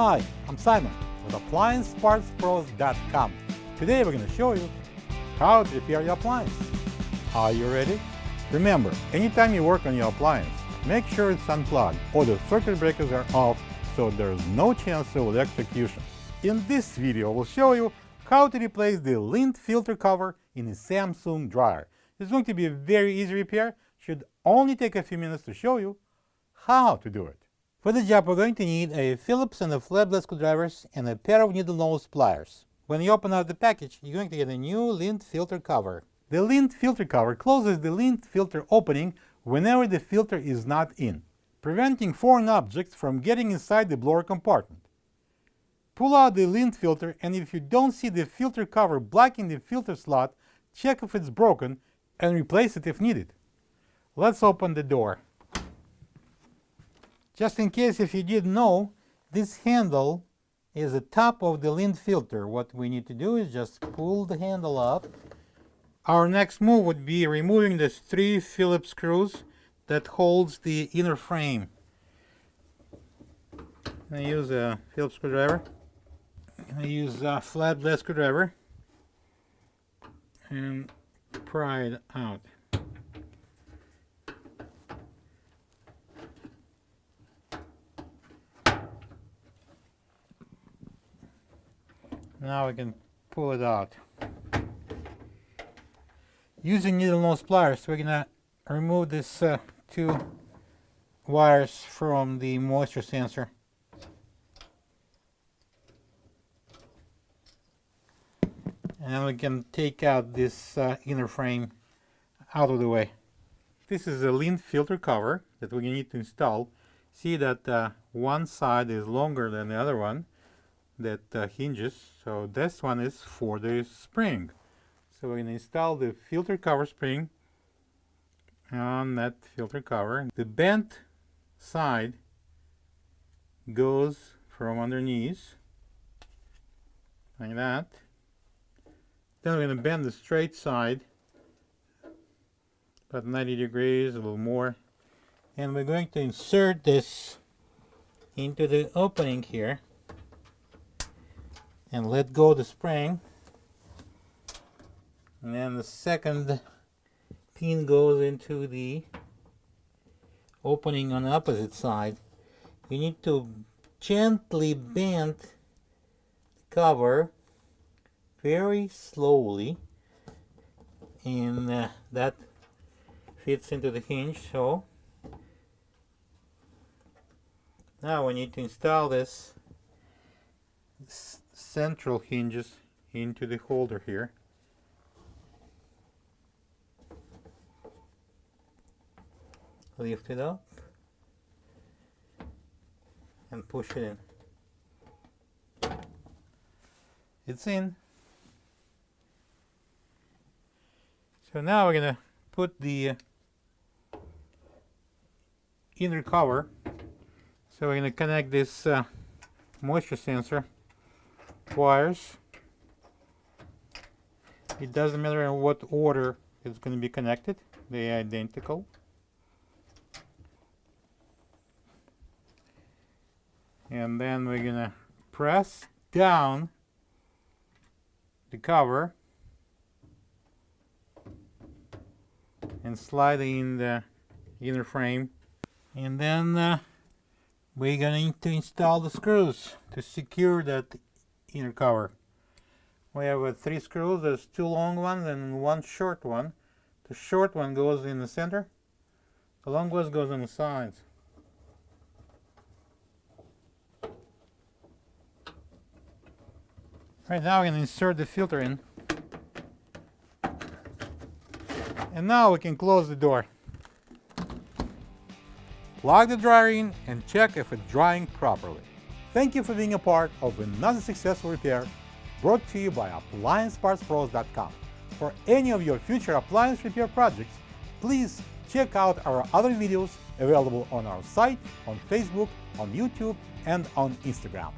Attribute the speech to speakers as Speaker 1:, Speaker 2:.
Speaker 1: Hi, I'm Simon with AppliancePartsPros.com. Today we're going to show you how to repair your appliance. Are you ready? Remember, anytime you work on your appliance, make sure it's unplugged or the circuit breakers are off so there's no chance of electrocution. In this video, we'll show you how to replace the lint filter cover in a Samsung dryer. It's going to be a very easy repair. Should only take a few minutes to show you how to do it. For the job, we're going to need a Phillips and a flat-blade screwdrivers and a pair of needle nose pliers. When you open up the package, you're going to get a new lint filter cover. The lint filter cover closes the lint filter opening whenever the filter is not in, preventing foreign objects from getting inside the blower compartment. Pull out the lint filter, and if you don't see the filter cover blocking the filter slot, check if it's broken and replace it if needed. Let's open the door. Just in case if you didn't know, this handle is the top of the lint filter. What we need to do is just pull the handle up. Our next move would be removing the 3 Phillips screws that holds the inner frame. I use a Phillips screwdriver. I use a flat blade screwdriver and pry it out. Now we can pull it out. Using needle nose pliers, we're gonna remove these 2 wires from the moisture sensor. And then we can take out this inner frame out of the way. This is a lint filter cover that we need to install. See that one side is longer than the other one that hinges, so this one is for the spring. So we're going to install the filter cover spring on that filter cover. The bent side goes from underneath like that. Then we're going to bend the straight side about 90 degrees, a little more, and we're going to insert this into the opening here and let go of the spring, and then the second pin goes into the opening on the opposite side. You need to gently bend the cover very slowly, and that fits into the hinge. So now we need to install this central hinges into the holder here. Lift it up and push it in. It's in. So now we're going to put the inner cover. So we're going to connect this moisture sensor wires. It doesn't matter in what order it's going to be connected, they're identical. And then we're going to press down the cover and slide in the inner frame, and then we're going to install the screws to secure that inner cover. We have 3 screws. There's 2 long ones and 1 short one. The short one goes in the center, the long one goes on the sides. Right, now we're going to insert the filter in, and now we can close the door. Plug the dryer in and check if it's drying properly. Thank you for being a part of another successful repair brought to you by AppliancePartsPros.com. For any of your future appliance repair projects, please check out our other videos available on our site, on Facebook, on YouTube, and on Instagram.